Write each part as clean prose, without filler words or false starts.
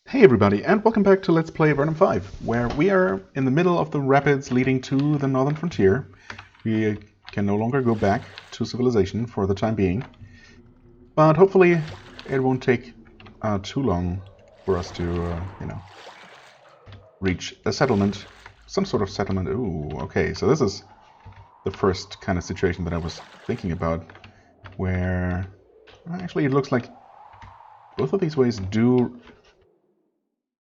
Hey everybody, and welcome back to Let's Play Avernum 5, where we are in the middle of the rapids leading to the northern frontier. We can no longer go back to civilization for the time being, but hopefully it won't take too long for us to, reach a settlement, some sort of settlement. Ooh, okay, so this is the first kind of situation that I was thinking about, where actually it looks like both of these ways do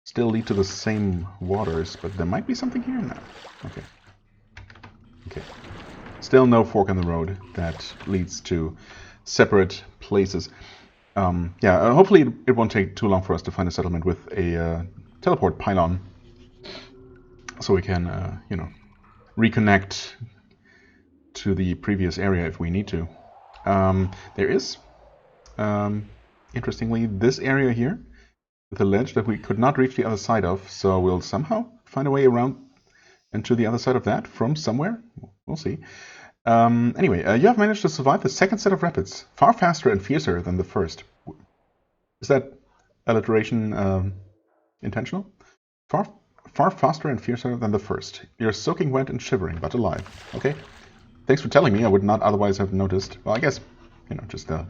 still lead to the same waters, but there might be something here now. Okay. Okay. Still no fork in the road that leads to separate places. Hopefully it won't take too long for us to find a settlement with a teleport pylon, so we can, reconnect to the previous area if we need to. There is, interestingly, this area here with a ledge that we could not reach the other side of, so we'll somehow find a way around and to the other side of that from somewhere. We'll see. Anyway, you have managed to survive the second set of rapids, far faster and fiercer than the first. Is that alliteration intentional? Far faster and fiercer than the first. You're soaking wet and shivering, but alive. Okay. Thanks for telling me. I would not otherwise have noticed. Well, I guess, just a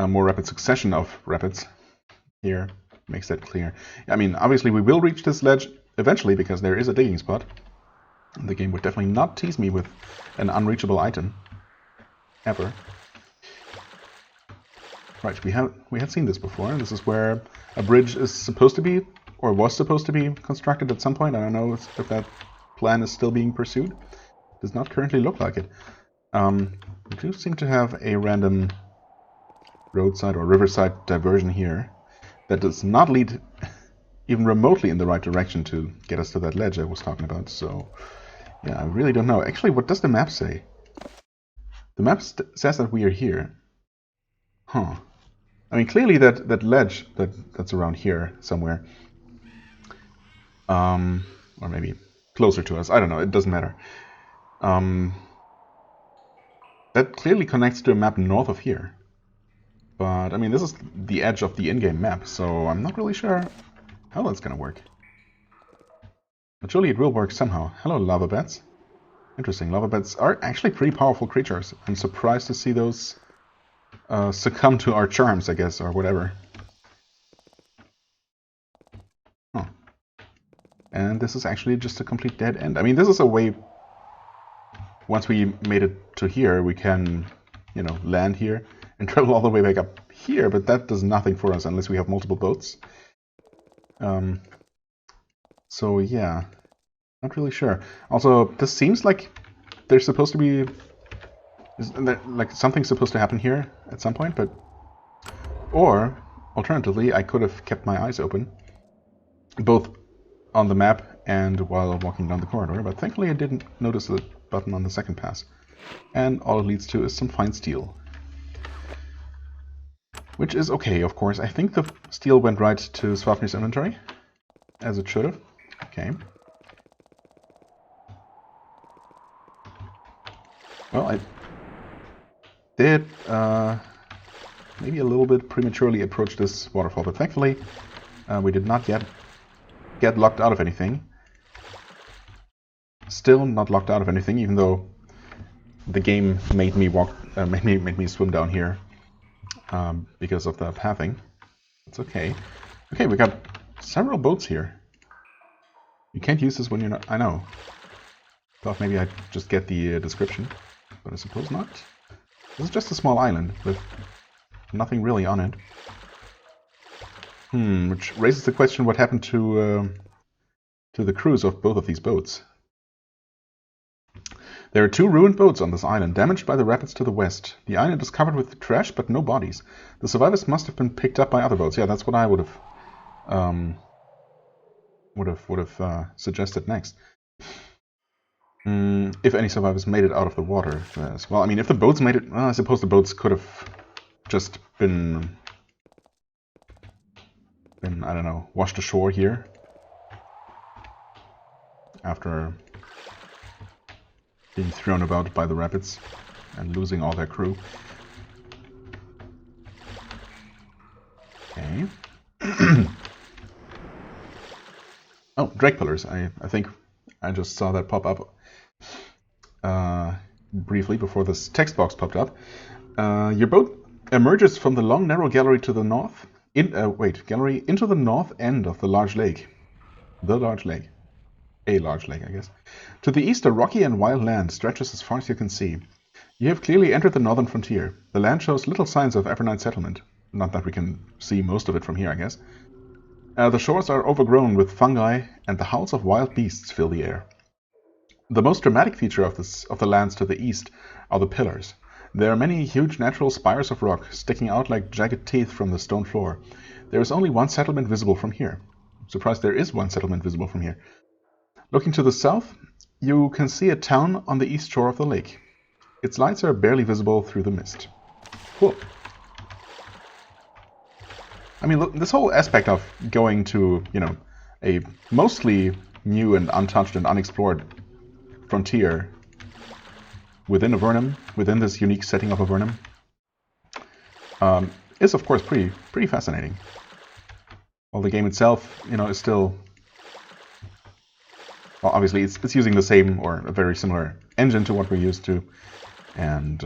more rapid succession of rapids here makes that clear. I mean, obviously we will reach this ledge eventually because there is a digging spot. The game would definitely not tease me with an unreachable item. Ever. Right, we had seen this before. This is where a bridge is supposed to be, or was supposed to be constructed at some point. I don't know if that plan is still being pursued. Does not currently look like it. We do seem to have a random roadside or riverside diversion here that does not lead even remotely in the right direction to get us to that ledge I was talking about. So, yeah, I really don't know. Actually, what does the map say? The map says that we are here. Huh. I mean, clearly that ledge that's around here somewhere. Or maybe closer to us. I don't know. It doesn't matter. That clearly connects to a map north of here. But, I mean, this is the edge of the in-game map, so I'm not really sure how that's gonna work. But surely it will work somehow. Hello, lava beds. Interesting, lava beds are actually pretty powerful creatures. I'm surprised to see those succumb to our charms, I guess, or whatever. Huh. And this is actually just a complete dead end. I mean, this is a way... Once we made it to here, we can, land here and travel all the way back up here, but that does nothing for us unless we have multiple boats. So yeah, not really sure. Also, this seems like there's supposed to be... like something's supposed to happen here at some point, but... Or, alternatively, I could have kept my eyes open, both on the map and while walking down the corridor, but thankfully I didn't notice the button on the second pass. And all it leads to is some fine steel. Which is okay, of course. I think the steel went right to Swafnir's inventory, as it should have. Okay. Well, I did maybe a little bit prematurely approach this waterfall, but thankfully we did not yet get locked out of anything. Still not locked out of anything, even though the game made me made me swim down here because of the pathing. It's okay. Okay, we got several boats here. You can't use this when you're not... I know. Thought maybe I'd just get the description, but I suppose not. This is just a small island with nothing really on it. Which raises the question, what happened to the crews of both of these boats? There are 2 ruined boats on this island, damaged by the rapids to the west. The island is covered with trash, but no bodies. The survivors must have been picked up by other boats. Yeah, that's what I would have suggested next. If any survivors made it out of the water. Yes. Well, I mean, if the boats made it... Well, I suppose the boats could have just been, I don't know, washed ashore here. After being thrown about by the rapids and losing all their crew. Okay. Drake pillars. I think I just saw that pop up briefly before this text box popped up. Your boat emerges from the long, narrow gallery to the north. Gallery into the north end of the large lake. The large lake. A large lake, I guess. To the east, a rocky and wild land stretches as far as you can see. You have clearly entered the northern frontier. The land shows little signs of Avernite settlement. Not that we can see most of it from here, I guess. The shores are overgrown with fungi, and the howls of wild beasts fill the air. The most dramatic feature of the lands to the east are the pillars. There are many huge natural spires of rock sticking out like jagged teeth from the stone floor. There is only one settlement visible from here. I'm surprised there is one settlement visible from here. Looking to the south, you can see a town on the east shore of the lake. Its lights are barely visible through the mist. Cool. I mean, look, this whole aspect of going to, a mostly new and untouched and unexplored frontier within Avernum, within this unique setting of Avernum, is of course pretty fascinating. While the game itself, is still, well, obviously it's using the same or a very similar engine to what we're used to, and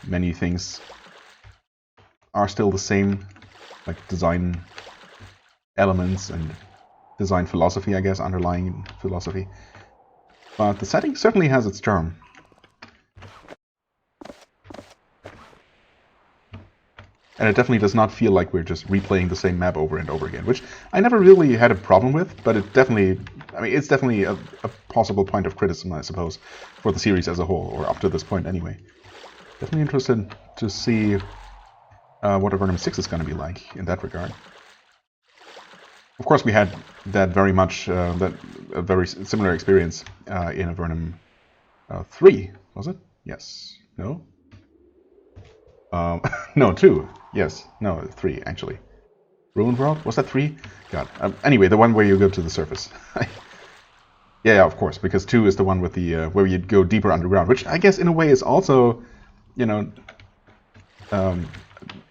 many things are still the same, like design elements and design philosophy, I guess, underlying philosophy. But the setting certainly has its charm. And it definitely does not feel like we're just replaying the same map over and over again, which I never really had a problem with, but it's definitely a possible point of criticism, I suppose, for the series as a whole, or up to this point anyway. Definitely interested to see what Avernum 6 is going to be like in that regard. Of course, we had that very much, a very similar experience in Avernum 3, was it? Yes. No? No, 2. Yes. No, 3, actually. Ruined World? Was that 3? God. Anyway, the one where you go to the surface. Yeah, of course, because 2 is the one with the where you go deeper underground, which I guess in a way is also,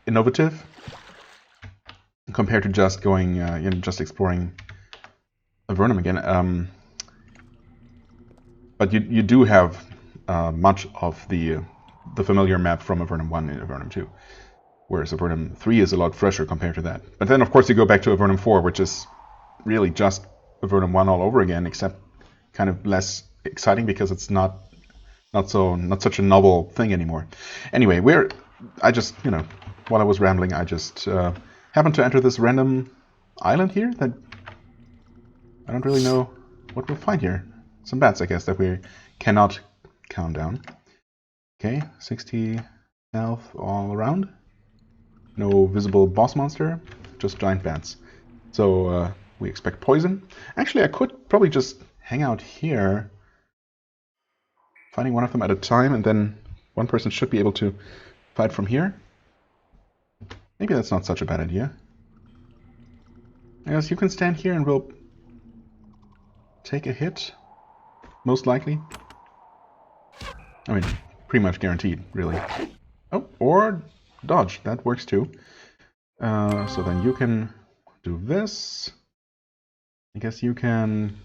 innovative compared to just going, just exploring Avernum again. But you do have much of the familiar map from Avernum 1 and Avernum 2, whereas Avernum 3 is a lot fresher compared to that. But then, of course, you go back to Avernum 4, which is really just Avernum 1 all over again, except kind of less exciting because it's not such a novel thing anymore. Anyway, while I was rambling, I just happened to enter this random island here that I don't really know what we'll find here. Some bats, I guess, that we cannot count down. Okay, 60 health all around. No visible boss monster, just giant bats. So we expect poison. Actually, I could probably just hang out here, finding one of them at a time, and then one person should be able to fight from here. Maybe that's not such a bad idea. I guess you can stand here and we'll take a hit, most likely. I mean, pretty much guaranteed, really. Oh, or dodge, that works too. So then you can do this. I guess you can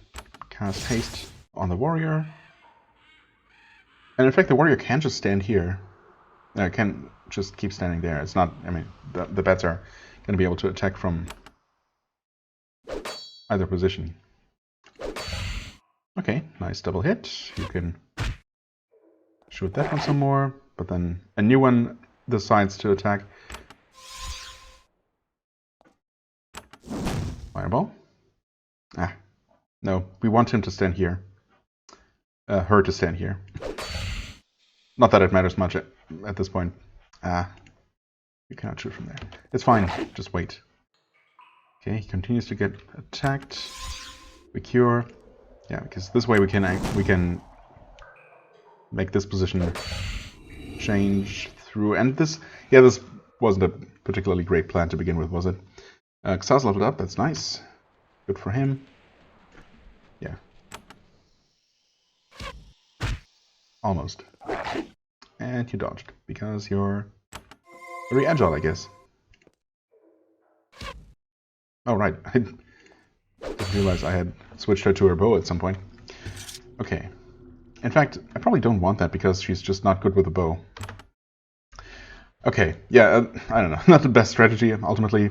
cast haste on the warrior. And in fact, the warrior can just stand here. Can just keep standing there. It's not, the bats are going to be able to attack from either position. Okay, nice double hit. You can shoot that one some more, but then a new one decides to attack. Fireball. No, we want him to stand here. Her to stand here. Not that it matters much at this point. You cannot shoot from there. It's fine, just wait. Okay, he continues to get attacked. We cure. Yeah, because this way we can make this position change through. And this wasn't a particularly great plan to begin with, was it? Xaz leveled up, that's nice. Good for him. Yeah. Almost. And you dodged, because you're very agile, I guess. Oh, right. Didn't realize I had switched her to her bow at some point. Okay. In fact, I probably don't want that because she's just not good with a bow. Okay, yeah, I don't know. Not the best strategy, ultimately.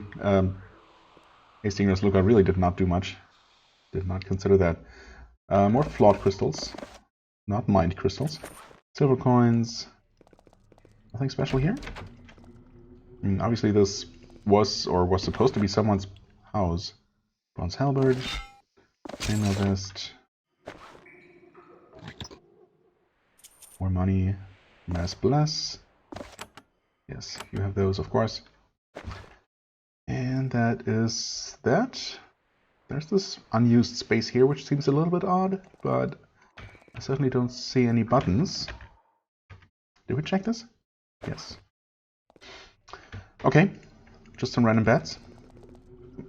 Hasting Luca really did not do much. Did not consider that. More flawed crystals. Not mind crystals. Silver coins. Nothing special here? I mean, obviously this was supposed to be someone's house. Bronze halberd. Chainmail vest. More money. Mass bless. Yes, you have those, of course. And that is that. There's this unused space here, which seems a little bit odd, but I certainly don't see any buttons. Did we check this? Yes. Okay, just some random bats.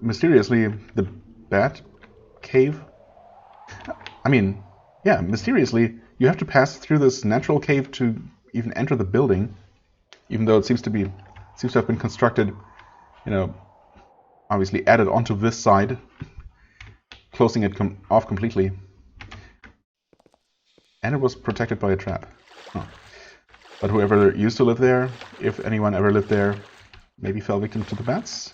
Mysteriously, the bat cave... I mean, yeah, mysteriously, you have to pass through this natural cave to even enter the building, even though it seems to have been constructed, you know, obviously added onto this side, closing it off completely. And it was protected by a trap. Huh. But whoever used to live there, if anyone ever lived there, maybe fell victim to the bats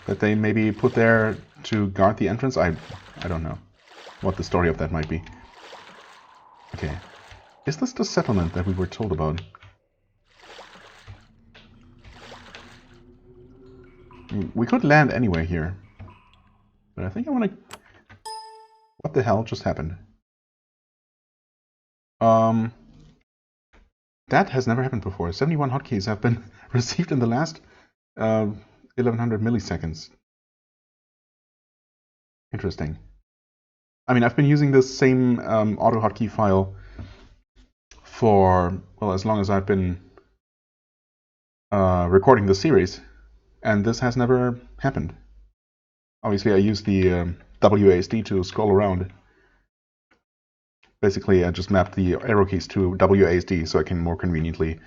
that they maybe put there to guard the entrance. I don't know what the story of that might be. Okay. Is this the settlement that we were told about? We could land anywhere here. But I think I want to... What the hell just happened? That has never happened before. 71 hotkeys have been received in the last 1100 milliseconds. Interesting. I mean, I've been using this same auto hotkey file for, well, as long as I've been recording the series, and this has never happened. Obviously, I use the WASD to scroll around. Basically, I just mapped the arrow keys to WASD so I can more conveniently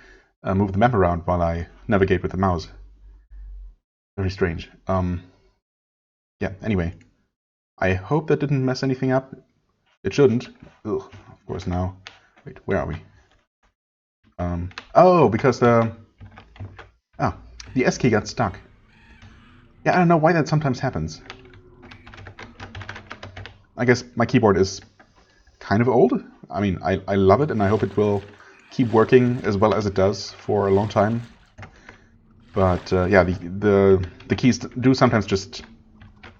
move the map around while I navigate with the mouse. Very strange. Yeah, anyway. I hope that didn't mess anything up. It shouldn't. Ugh, of course now. Wait, where are we? Oh, because the S key got stuck. Yeah, I don't know why that sometimes happens. I guess my keyboard is kind of old. I mean, I love it and I hope it will keep working as well as it does for a long time. But yeah, the keys do sometimes just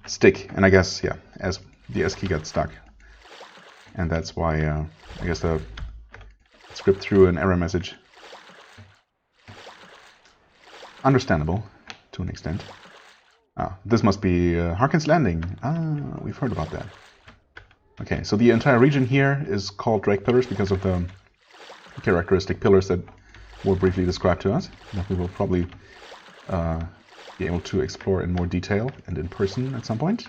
stick, and I guess, yeah, as the S key got stuck. And that's why I guess the script threw an error message. Understandable, to an extent. Ah, this must be Harkin's Landing. Ah, we've heard about that. Okay, so the entire region here is called Drake Pillars because of the characteristic pillars that were briefly described to us, that we will probably be able to explore in more detail and in person at some point.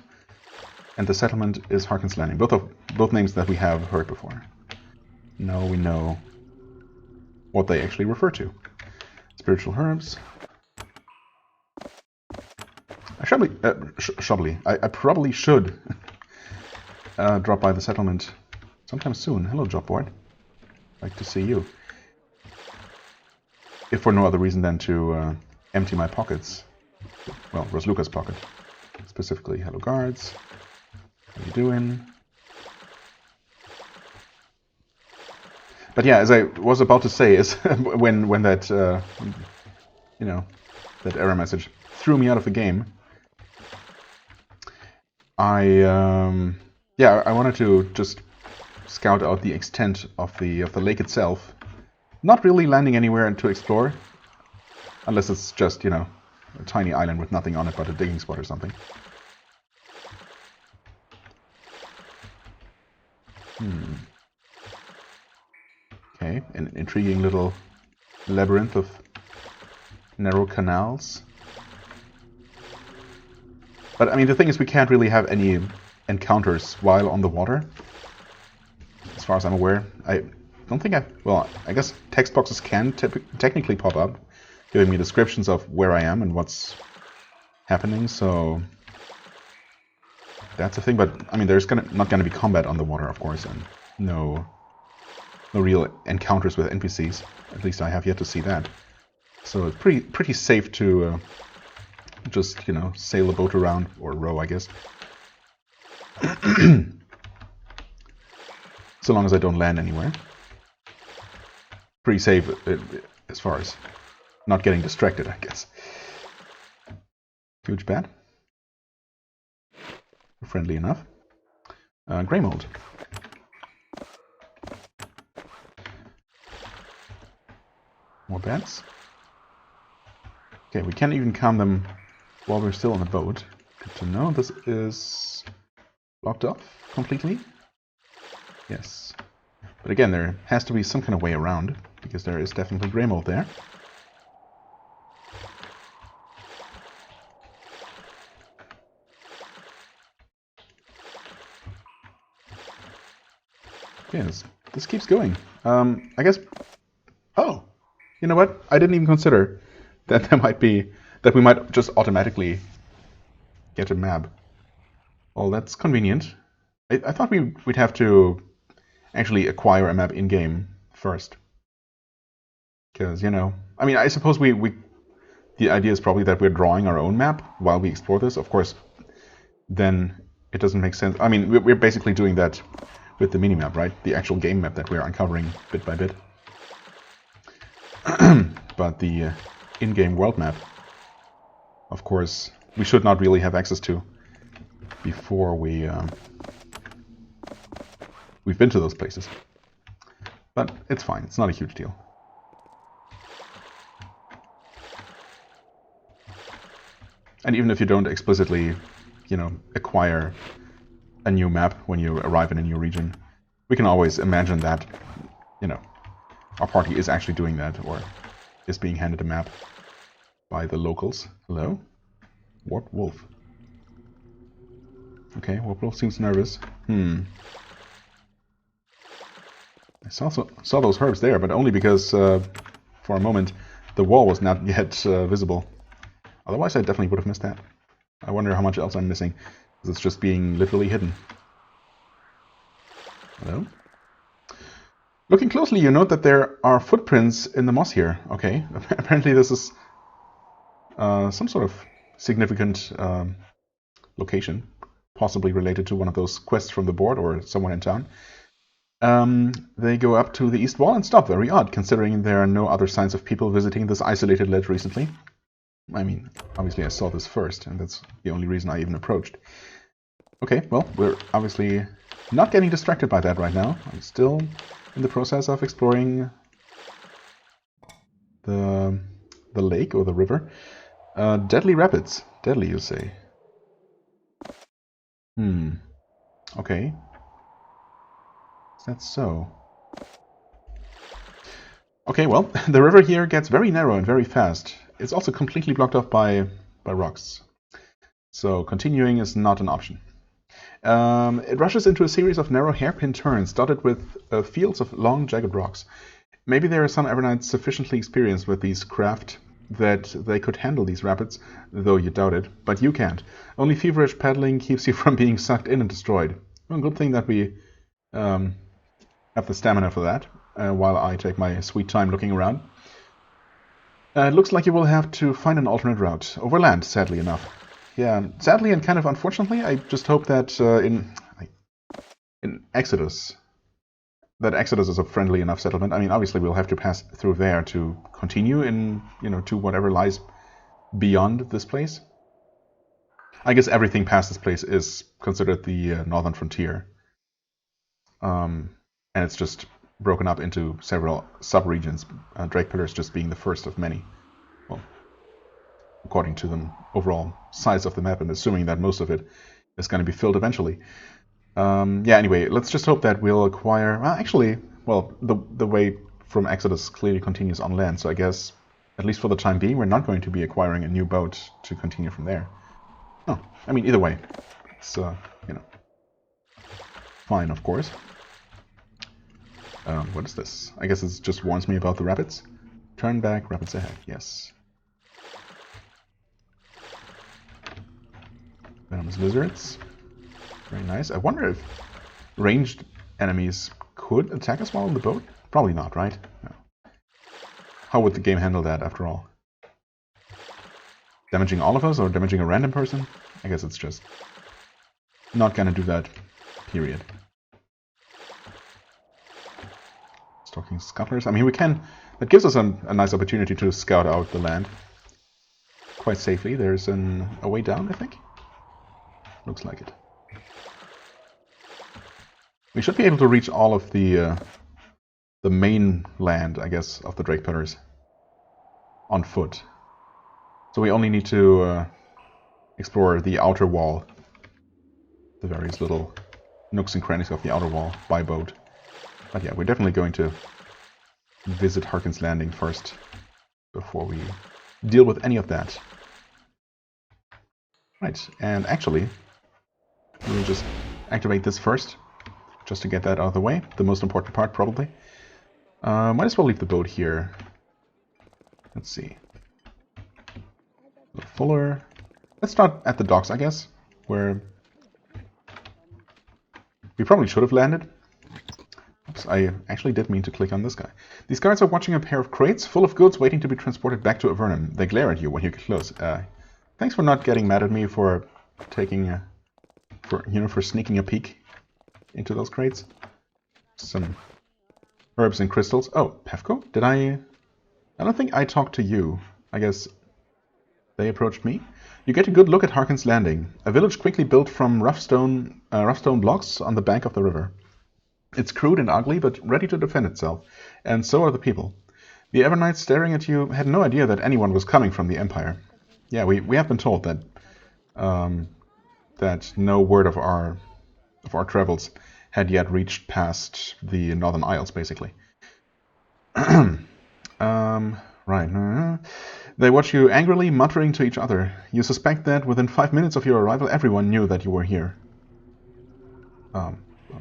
And the settlement is Harkin's Landing, both names that we have heard before. Now we know what they actually refer to. Spiritual herbs. I probably should drop by the settlement sometime soon. Hello, job board. Like to see you. If for no other reason than to empty my pockets. Well, Rosluca's pocket. Specifically, hello guards. How you doing? But yeah, as I was about to say, is when that you know, that error message threw me out of the game. I wanted to just scout out the extent of the lake itself. Not really landing anywhere to explore, unless it's just, you know, a tiny island with nothing on it but a digging spot or something. Okay, an intriguing little labyrinth of narrow canals. But I mean, the thing is, we can't really have any encounters while on the water. As far as I'm aware, I don't think well, I guess text boxes can technically pop up, giving me descriptions of where I am and what's happening, so that's a thing. But I mean, there's not gonna be combat on the water, of course, and no real encounters with NPCs. At least I have yet to see that. So it's pretty safe to just, you know, sail the boat around, or row, I guess. So long as I don't land anywhere. Pretty safe as far as not getting distracted, I guess. Huge bat. Friendly enough. Grey mold. More bats. Okay, we can't even count them while we're still on the boat. Good to know. This is blocked off completely. Yes. But again, there has to be some kind of way around, because there is definitely grey mold there. Yes, this keeps going. I guess... Oh! You know what? I didn't even consider that we might just automatically get a map. Well, that's convenient. I thought we'd have to actually acquire a map in-game first. Because, you know... I mean, I suppose the idea is probably that we're drawing our own map while we explore this. Of course, then it doesn't make sense. I mean, we're basically doing that with the minimap, right? The actual game map that we're uncovering bit by bit. But the in-game world map, of course, we should not really have access to before we've been to those places. But it's fine, it's not a huge deal. And even if you don't explicitly, you know, acquire a new map when you arrive in a new region, we can always imagine that, you know, our party is actually doing that, or is being handed a map by the locals. Hello? Warped wolf. Okay, Warped wolf seems nervous. I saw those herbs there, but only because, for a moment, the wall was not yet visible. Otherwise, I definitely would have missed that. I wonder how much else I'm missing, because it's just being literally hidden. Hello? Looking closely, you note that there are footprints in the moss here. Okay, apparently this is some sort of significant location, possibly related to one of those quests from the board or someone in town. They go up to the east wall and stop. Very odd, considering there are no other signs of people visiting this isolated ledge recently. I mean, obviously I saw this first, and that's the only reason I even approached. Okay, well, we're obviously not getting distracted by that right now. I'm still in the process of exploring the lake or the river. Deadly rapids. Deadly, you say? Okay. Is that so? Okay, well, the river here gets very narrow and very fast. It's also completely blocked off by rocks. So continuing is not an option. It rushes into a series of narrow hairpin turns dotted with fields of long, jagged rocks. Maybe there are some Avernites sufficiently experienced with these craft that they could handle these rapids, though you doubt it. But you can't. Only feverish paddling keeps you from being sucked in and destroyed. Well, good thing that we have the stamina for that, while I take my sweet time looking around. It looks like you will have to find an alternate route. Overland, sadly enough. Yeah, sadly and kind of unfortunately, I just hope that in Exodus, that Exodus is a friendly enough settlement. I mean, obviously we'll have to pass through there to continue in, you know, to whatever lies beyond this place. I guess everything past this place is considered the northern frontier. And it's just broken up into several sub-regions, Drake Pillars just being the first of many. Well, according to the overall size of the map, and assuming that most of it is going to be filled eventually. Yeah, anyway, let's just hope that we'll acquire... Well, the way from Exodus clearly continues on land, so I guess, at least for the time being, we're not going to be acquiring a new boat to continue from there. Oh, I mean, either way, it's, you know, fine, of course. What is this? I guess it just warns me about the rapids. Turn back, rapids ahead, yes. Venomous lizards. Very nice. I wonder if ranged enemies could attack us while on the boat? Probably not, right? No. How would the game handle that, after all? Damaging all of us, or damaging a random person? I guess it's just not gonna do that, period. Stalking scuttlers. I mean, we can... That gives us a nice opportunity to scout out the land quite safely. There's a way down, I think. Looks like it. We should be able to reach all of the main land, I guess, of the Drake Pillars on foot. So we only need to explore the outer wall, the various little nooks and crannies of the outer wall by boat. But yeah, we're definitely going to visit Harkin's Landing first before we deal with any of that. Right, and actually, we'll just activate this first, just to get that out of the way. The most important part, probably. Might as well leave the boat here. Let's see. A little fuller. Let's start at the docks, I guess, where we probably should have landed. Oops, I actually did mean to click on this guy. These guards are watching a pair of crates full of goods waiting to be transported back to Avernum. They glare at you when you get close. Thanks for not getting mad at me for taking, for sneaking a peek into those crates. Some herbs and crystals. Oh, Pefko? Did I don't think I talked to you. I guess they approached me. You get a good look at Harkin's Landing, a village quickly built from rough stone blocks on the bank of the river. It's crude and ugly, but ready to defend itself, and so are the people. The Evernites staring at you had no idea that anyone was coming from the Empire. Yeah, we have been told that that no word of our travels had yet reached past the Northern Isles, basically. Right. They watch you angrily, muttering to each other. You suspect that within 5 minutes of your arrival, everyone knew that you were here.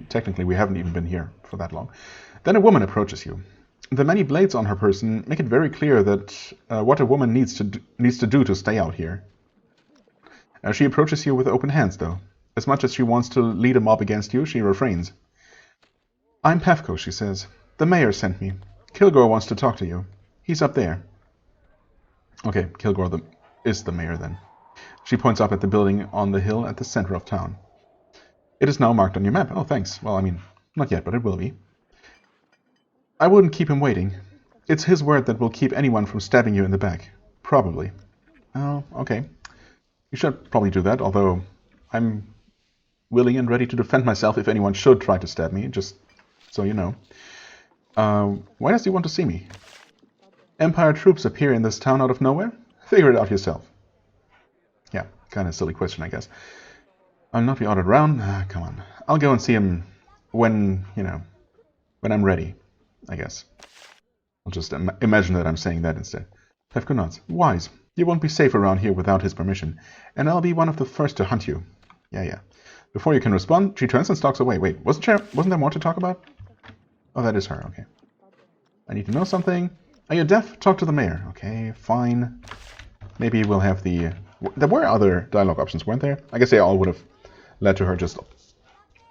Technically, we haven't even been here for that long. Then a woman approaches you. The many blades on her person make it very clear that what a woman needs to do to stay out here. She approaches you with open hands, though. As much as she wants to lead a mob against you, she refrains. I'm Pefko, she says. The mayor sent me. Kilgore wants to talk to you. He's up there. Okay, Kilgore is the mayor then. She points up at the building on the hill at the center of town. It is now marked on your map. Oh, thanks. Well, I mean, not yet, but it will be. I wouldn't keep him waiting. It's his word that will keep anyone from stabbing you in the back. Probably. Oh, okay. You should probably do that, although I'm willing and ready to defend myself if anyone should try to stab me, just so you know. Why does he want to see me? Empire troops appear in this town out of nowhere? Figure it out yourself. Yeah, kind of silly question, I guess. I'll not be ordered round. Come on. I'll go and see him when I'm ready, I guess. I'll just imagine that I'm saying that instead. Pefko nods. Wise. You won't be safe around here without his permission, and I'll be one of the first to hunt you. Yeah. Before you can respond, she turns and stalks away. Wait, wasn't there more to talk about? Oh, that is her. Okay. I need to know something. Are you deaf? Talk to the mayor. Okay, fine. Maybe we'll have the... There were other dialogue options, weren't there? I guess they all would have led to her just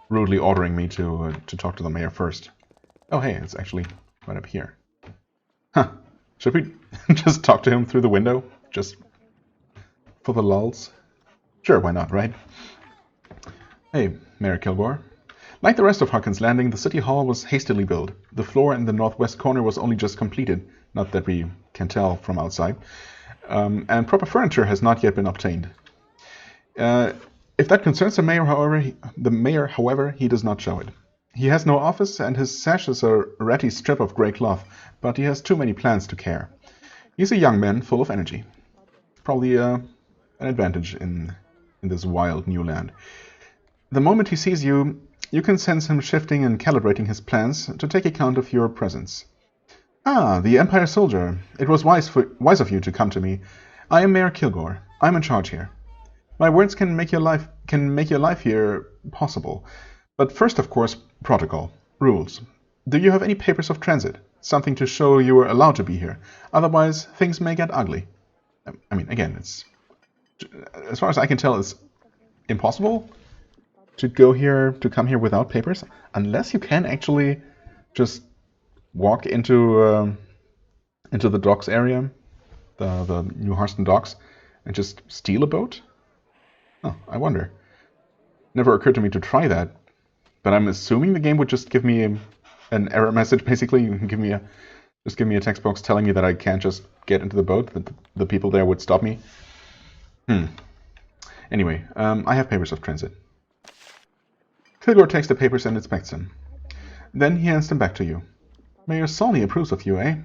rudely ordering me to talk to the mayor first. Oh, hey, it's actually right up here. Huh. Should we just talk to him through the window? Just for the lulz? Sure, why not, right? Hey, Mayor Kilgore. Like the rest of Harkin's Landing, the city hall was hastily built. The floor in the northwest corner was only just completed, not that we can tell from outside, and proper furniture has not yet been obtained. If that concerns the mayor, however, he does not show it. He has no office, and his sash is a ratty strip of grey cloth, but he has too many plans to care. He's a young man full of energy. Probably an advantage in this wild new land. The moment he sees you, you can sense him shifting and calibrating his plans to take account of your presence. Ah, the Empire soldier. It was wise of you to come to me. I am Mayor Kilgore. I'm in charge here. My words can make your life here possible. But first, of course, protocol, rules. Do you have any papers of transit? Something to show you were allowed to be here. Otherwise, things may get ugly. I mean, again, it's... As far as I can tell, it's impossible to come here without papers, unless you can actually just walk into the docks area, the New Harston docks, and just steal a boat. Oh, I wonder. Never occurred to me to try that, but I'm assuming the game would just give me an error message. Basically, give me a text box telling me that I can't just get into the boat. That the people there would stop me. Anyway, I have papers of transit. Kilgore takes the papers and inspects them. Then he hands them back to you. Mayor Sawney approves of you, eh?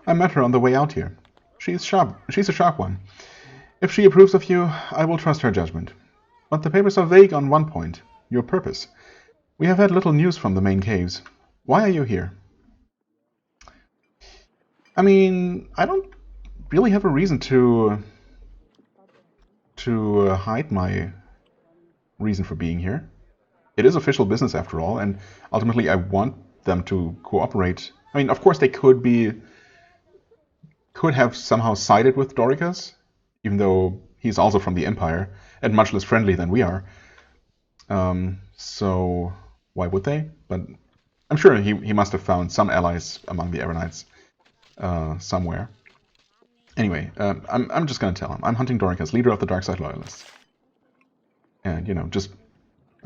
I met her on the way out here. She's sharp. She's a sharp one. If she approves of you, I will trust her judgment. But the papers are vague on one point, your purpose. We have had little news from the main caves. Why are you here? I mean, I don't really have a reason to hide my reason for being here. It is official business after all, and ultimately I want them to cooperate. I mean, of course they could have somehow sided with Dorikas, even though he's also from the Empire, and much less friendly than we are. So why would they? But I'm sure he must have found some allies among the Avernites somewhere. Anyway, I'm just gonna tell him. I'm hunting Dorikas, leader of the Dark Side Loyalists. And, I'm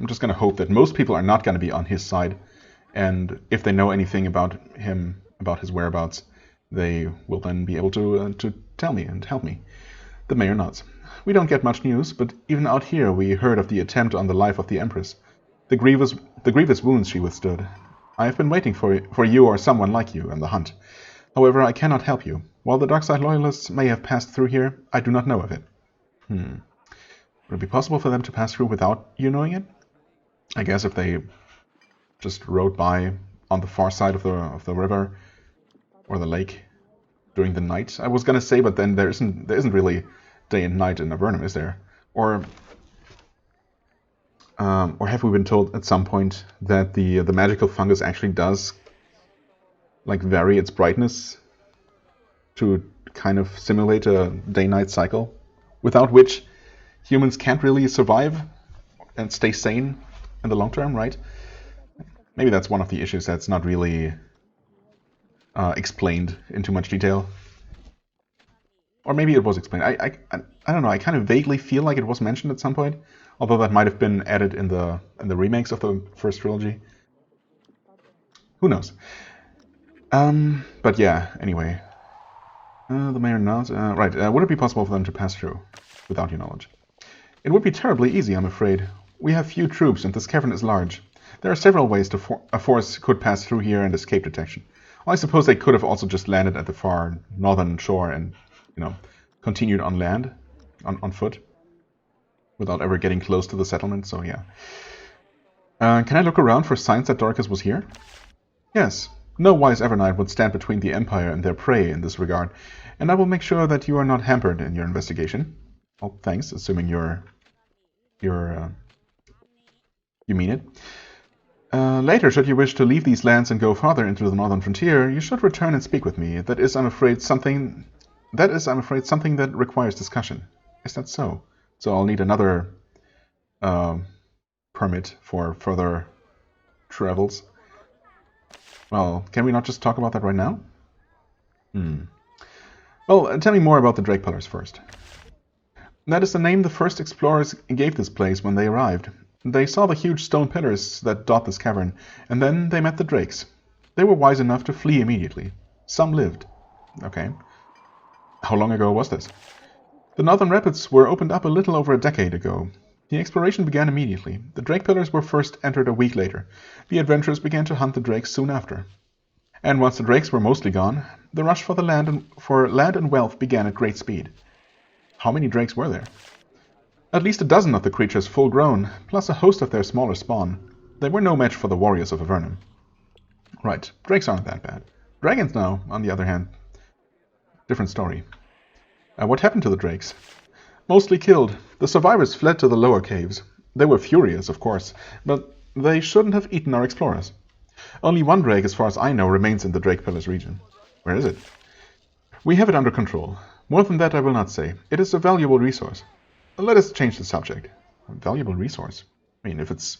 just gonna hope that most people are not gonna be on his side, and if they know anything about him, about his whereabouts, they will then be able to tell me and help me. The mayor nods. We don't get much news, but even out here we heard of the attempt on the life of the Empress. The grievous wounds she withstood. I have been waiting for you or someone like you in the hunt. However, I cannot help you. While the Darkside Loyalists may have passed through here, I do not know of it. Would it be possible for them to pass through without you knowing it? I guess if they just rode by on the far side of the river or the lake during the night. I was gonna say, but then there isn't really day and night in Avernum, is there? Or have we been told at some point that the magical fungus actually does like vary its brightness to kind of simulate a day-night cycle, without which humans can't really survive and stay sane in the long term, right? Maybe that's one of the issues that's not really explained in too much detail. Or maybe it was explained. I don't know. I kind of vaguely feel like it was mentioned at some point, although that might have been added in the remakes of the first trilogy. Who knows? But yeah. Anyway, the mayor nods. Right. Would it be possible for them to pass through without your knowledge? It would be terribly easy, I'm afraid. We have few troops, and this cavern is large. There are several ways a force could pass through here and escape detection. Well, I suppose they could have also just landed at the far northern shore and, continued on land, on foot, without ever getting close to the settlement, so yeah. Can I look around for signs that Dorikas was here? Yes. No wise Evernite would stand between the Empire and their prey in this regard, and I will make sure that you are not hampered in your investigation. Oh, thanks, assuming you mean it. Later, should you wish to leave these lands and go farther into the northern frontier, you should return and speak with me. That is, I'm afraid, something that requires discussion. Is that so? So I'll need another permit for further travels. Well, can we not just talk about that right now? Well, tell me more about the Drake Pillars first. That is the name the first explorers gave this place when they arrived. They saw the huge stone pillars that dot this cavern, and then they met the Drakes. They were wise enough to flee immediately. Some lived. Okay. How long ago was this? The northern rapids were opened up a little over a decade ago. The exploration began immediately. The Drake Pillars were first entered a week later. The adventurers began to hunt the Drakes soon after. And once the Drakes were mostly gone, the rush for land and wealth began at great speed. How many Drakes were there? At least a dozen of the creatures full grown, plus a host of their smaller spawn. They were no match for the warriors of Avernum. Right, Drakes aren't that bad. Dragons now, on the other hand. Different story. What happened to the Drakes? Mostly killed. The survivors fled to the lower caves. They were furious, of course, but they shouldn't have eaten our explorers. Only one Drake, as far as I know, remains in the Drake Pillars region. Where is it? We have it under control. More than that I will not say. It is a valuable resource. Let us change the subject. A valuable resource? mean, if it's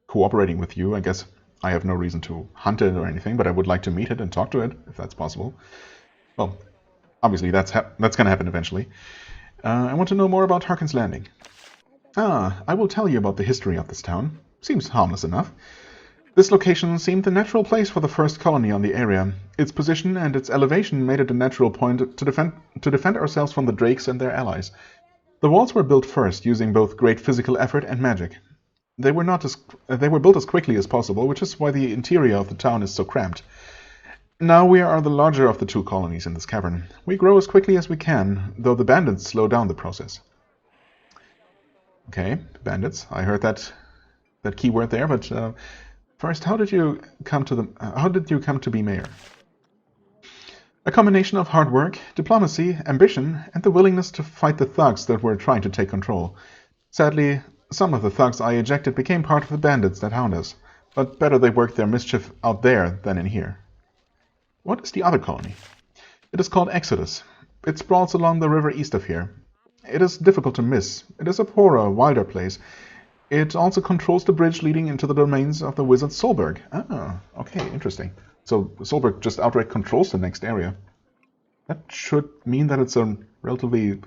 cooperating with you, I guess I have no reason to hunt it or anything, but I would like to meet it and talk to it, if that's possible. Well, obviously that's going to happen eventually. I want to know more about Harkin's Landing. I will tell you about the history of this town. Seems harmless enough. This location seemed the natural place for the first colony on the area. Its position and its elevation made it a natural point to defend ourselves from the Drakes and their allies. The walls were built first, using both great physical effort and magic. They were built as quickly as possible, which is why the interior of the town is so cramped. Now we are the larger of the two colonies in this cavern. We grow as quickly as we can, though the bandits slow down the process. Okay, bandits. I heard that keyword there, but first, how did you come to be mayor? A combination of hard work, diplomacy, ambition, and the willingness to fight the thugs that were trying to take control. Sadly, some of the thugs I ejected became part of the bandits that hound us, but better they worked their mischief out there than in here. What is the other colony? It is called Exodus. It sprawls along the river east of here. It is difficult to miss. It is a poorer, wilder place. It also controls the bridge leading into the domains of the wizard Solberg. Ah, okay, interesting. So Solberg just outright controls the next area. That should mean that it's a relatively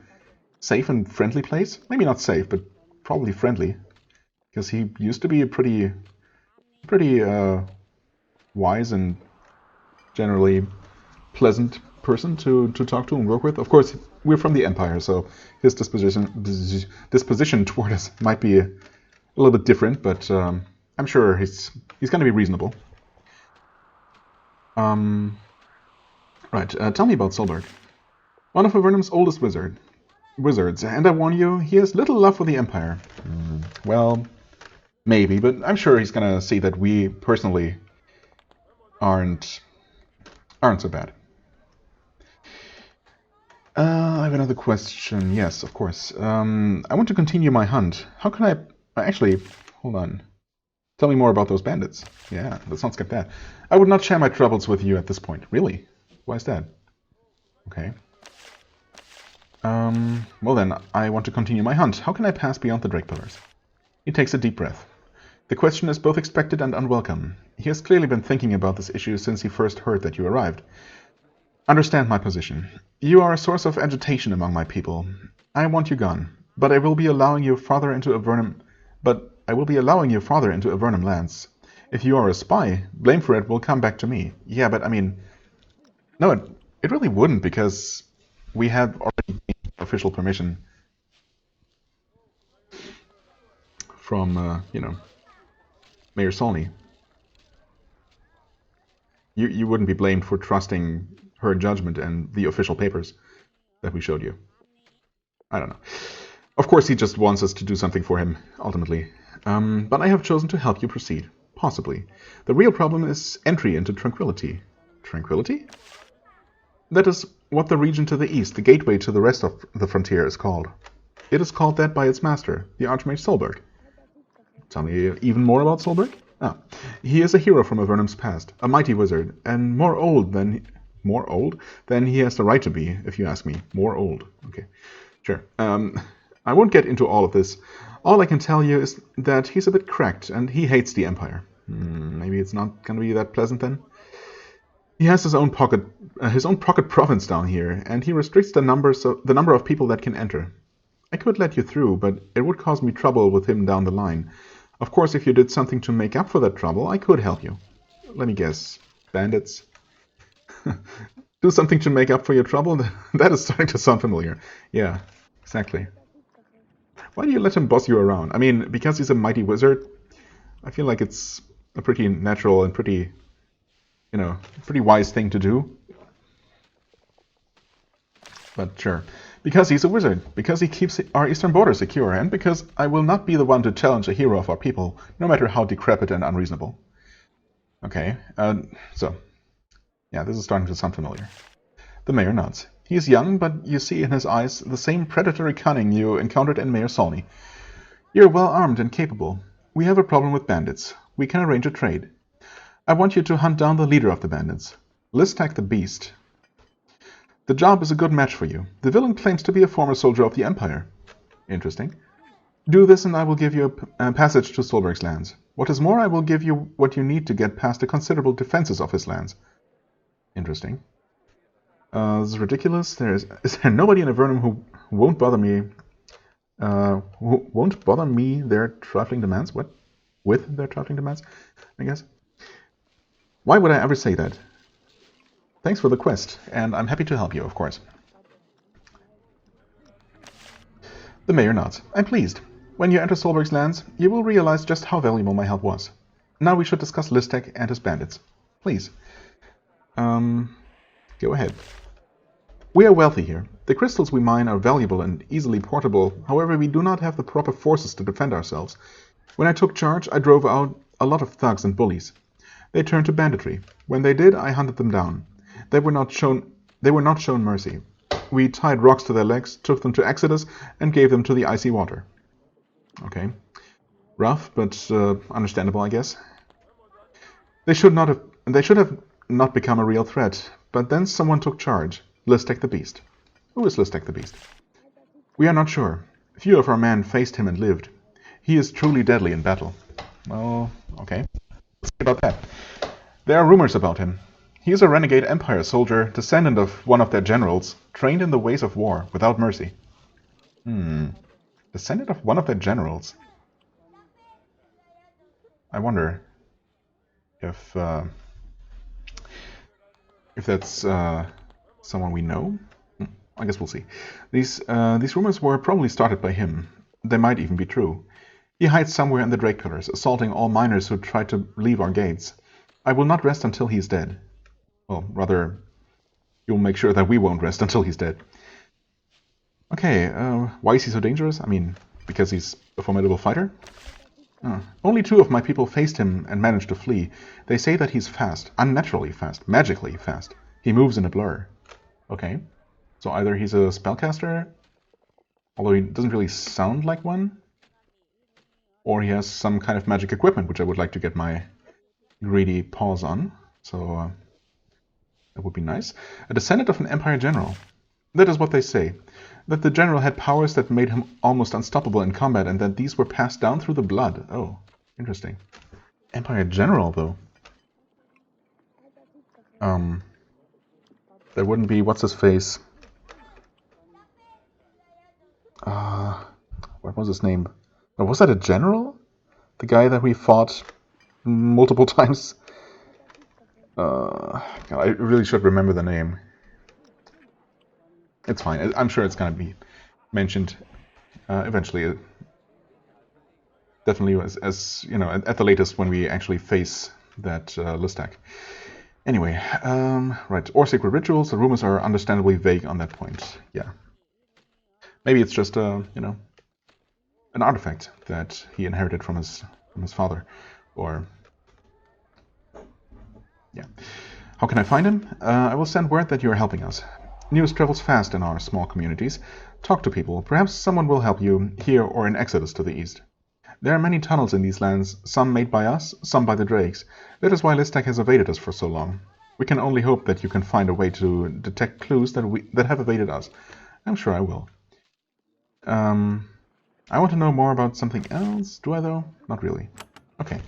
safe and friendly place. Maybe not safe, but probably friendly. Because he used to be a pretty wise and generally pleasant person to talk to and work with. Of course, we're from the Empire, so his disposition toward us might be a little bit different, but I'm sure he's going to be reasonable. Right, tell me about Solberg. One of Avernum's oldest wizards, and I warn you, he has little love for the Empire. Well, maybe, but I'm sure he's going to see that we personally aren't so bad. I have another question. Yes, of course. I want to continue my hunt. How can I... Actually, hold on. Tell me more about those bandits. Yeah, let's not skip that. I would not share my troubles with you at this point. Really? Why is that? Okay. Well then, I want to continue my hunt. How can I pass beyond the Drake Pillars? He takes a deep breath. The question is both expected and unwelcome. He has clearly been thinking about this issue since he first heard that you arrived. Understand my position. You are a source of agitation among my people. I want you gone, but I will be allowing you farther into Avernum lands. If you are a spy, blame for it will come back to me. Yeah, but I mean, no, it really wouldn't, because we have already gained official permission from, Mayor Solney. You wouldn't be blamed for trusting her judgment and the official papers that we showed you. I don't know. Of course, he just wants us to do something for him, ultimately. But I have chosen to help you proceed. Possibly. The real problem is entry into Tranquility. Tranquility? That is what the region to the east, the gateway to the rest of the frontier, is called. It is called that by its master, the Archmage Solberg. Tell me even more about Solberg? He is a hero from Avernum's past, a mighty wizard, and more old than he has the right to be, if you ask me. More old. Okay, sure. I won't get into all of this. All I can tell you is that he's a bit cracked, and he hates the Empire. Maybe it's not going to be that pleasant then. He has his own pocket province down here, and he restricts the number of people that can enter. I could let you through, but it would cause me trouble with him down the line. Of course, if you did something to make up for that trouble, I could help you. Let me guess. Bandits? Do something to make up for your trouble? That is starting to sound familiar. Yeah, exactly. Why do you let him boss you around? I mean, because he's a mighty wizard? I feel like it's a pretty natural and pretty wise thing to do. But sure. Because he's a wizard, because he keeps our eastern border secure, and because I will not be the one to challenge a hero of our people, no matter how decrepit and unreasonable. Okay, so, yeah, this is starting to sound familiar. The mayor nods. He is young, but you see in his eyes the same predatory cunning you encountered in Mayor Solney. You're well armed and capable. We have a problem with bandits. We can arrange a trade. I want you to hunt down the leader of the bandits. Listak the Beast. The job is a good match for you. The villain claims to be a former soldier of the Empire. Interesting. Do this and I will give you a passage to Solberg's lands. What is more, I will give you what you need to get past the considerable defenses of his lands. Interesting. This is ridiculous. Is there nobody in Avernum who won't bother me? Who won't bother me their trifling demands? What? With their trifling demands, I guess. Why would I ever say that? Thanks for the quest, and I'm happy to help you, of course. The mayor nods. I'm pleased. When you enter Solberg's lands, you will realize just how valuable my help was. Now we should discuss Listek and his bandits. Please. Go ahead. We are wealthy here. The crystals we mine are valuable and easily portable, however we do not have the proper forces to defend ourselves. When I took charge, I drove out a lot of thugs and bullies. They turned to banditry. When they did, I hunted them down. They were not shown mercy. We tied rocks to their legs, took them to Exodus, and gave them to the icy water. Okay. Rough, but understandable, I guess. They should have not become a real threat, but then someone took charge. Listek the Beast. Who is Listek the Beast? We are not sure. Few of our men faced him and lived. He is truly deadly in battle. Oh, okay. Let's see about that. There are rumors about him. He is a renegade Empire soldier, descendant of one of their generals, trained in the ways of war, without mercy. Descendant of one of their generals? I wonder if that's someone we know? I guess we'll see. These rumors were probably started by him. They might even be true. He hides somewhere in the Drake Pillars, assaulting all miners who try to leave our gates. I will not rest until he is dead. Well, rather, you'll make sure that we won't rest until he's dead. Okay, why is he so dangerous? I mean, because he's a formidable fighter? Only 2 of my people faced him and managed to flee. They say that he's fast, unnaturally fast, magically fast. He moves in a blur. Okay, so either he's a spellcaster, although he doesn't really sound like one, or he has some kind of magic equipment, which I would like to get my greedy paws on. So that would be nice. A descendant of an Empire general. That is what they say. That the general had powers that made him almost unstoppable in combat, and that these were passed down through the blood. Oh, interesting. Empire general, though. That wouldn't be what's-his-face. What was his name? Oh, was that a general? The guy that we fought multiple times? God, I really should remember the name. It's fine. I'm sure it's going to be mentioned eventually. Definitely as you know, at the latest when we actually face that Listek. Anyway, right. Or secret rituals. The rumors are understandably vague on that point. Yeah. Maybe it's just you know, an artifact that he inherited from his father, or yeah. How can I find him? I will send word that you are helping us. News travels fast in our small communities. Talk to people. Perhaps someone will help you here or in Exodus to the east. There are many tunnels in these lands, some made by us, some by the Drakes. That is why Listek has evaded us for so long. We can only hope that you can find a way to detect clues that have evaded us. I'm sure I will. I want to know more about something else. Do I, though? Not really. Okay.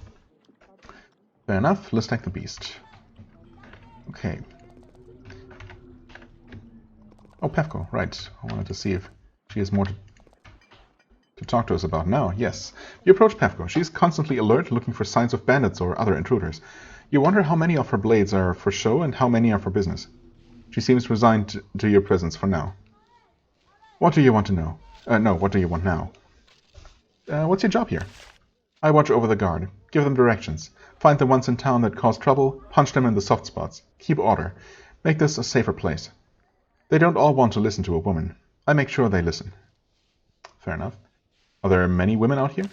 Fair enough. Listek the Beast. Okay. Oh, Pevko, right. I wanted to see if she has more to talk to us about now. Yes. You approach Pevko. She is constantly alert, looking for signs of bandits or other intruders. You wonder how many of her blades are for show and how many are for business. She seems resigned to your presence for now. What do you want to know? No, what do you want now? What's your job here? I watch over the guard. Give them directions. Find the ones in town that cause trouble. Punch them in the soft spots. Keep order. Make this a safer place. They don't all want to listen to a woman. I make sure they listen. Fair enough. Are there many women out here?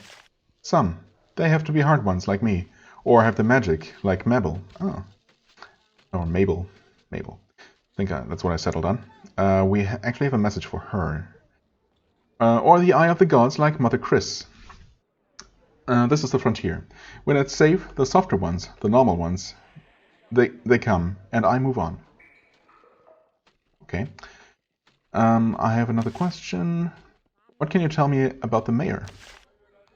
Some. They have to be hard ones, like me. Or have the magic, like Mabel. Oh. Or Mabel. Mabel. I think that's what I settled on. We actually have a message for her. Or the Eye of the Gods, like Mother Chris. This is the frontier. When it's safe, the softer ones, the normal ones, they come, and I move on. Okay. I have another question. What can you tell me about the mayor?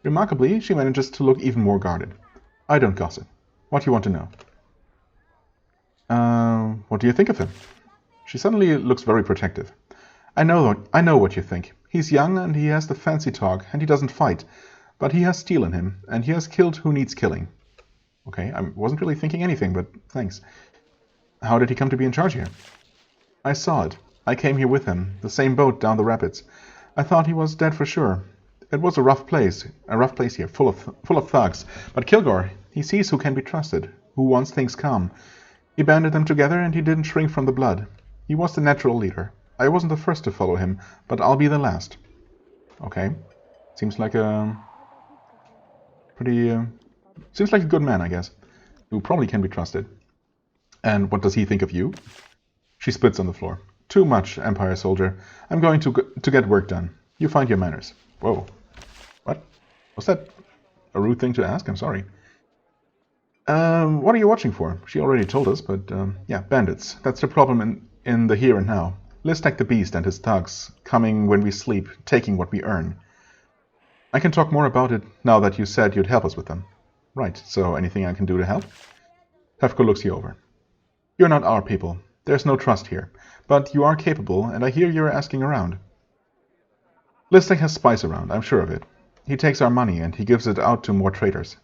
Remarkably, she manages to look even more guarded. I don't gossip. What do you want to know? What do you think of him? She suddenly looks very protective. I know what you think. He's young and he has the fancy talk and he doesn't fight, but he has steel in him and he has killed who needs killing. Okay, I wasn't really thinking anything, but thanks. How did he come to be in charge here? I saw it. I came here with him, the same boat down the rapids. I thought he was dead for sure. It was a rough place here, full of thugs. But Kilgore, he sees who can be trusted, who wants things calm. He banded them together and he didn't shrink from the blood. He was the natural leader. I wasn't the first to follow him, but I'll be the last. Okay. Seems like a seems like a good man, I guess, who probably can be trusted. And what does he think of you? She spits on the floor. Too much, Empire soldier. I'm going to get work done. You find your manners. Whoa. What? Was that a rude thing to ask? I'm sorry. What are you watching for? She already told us, but yeah, bandits. That's the problem in the here and now. Listek the Beast and his thugs, coming when we sleep, taking what we earn. I can talk more about it now that you said you'd help us with them. Right, so anything I can do to help? Pevko looks you over. You're not our people. There's no trust here. But you are capable, and I hear you're asking around. Listek has spies around, I'm sure of it. He takes our money and he gives it out to more traitors.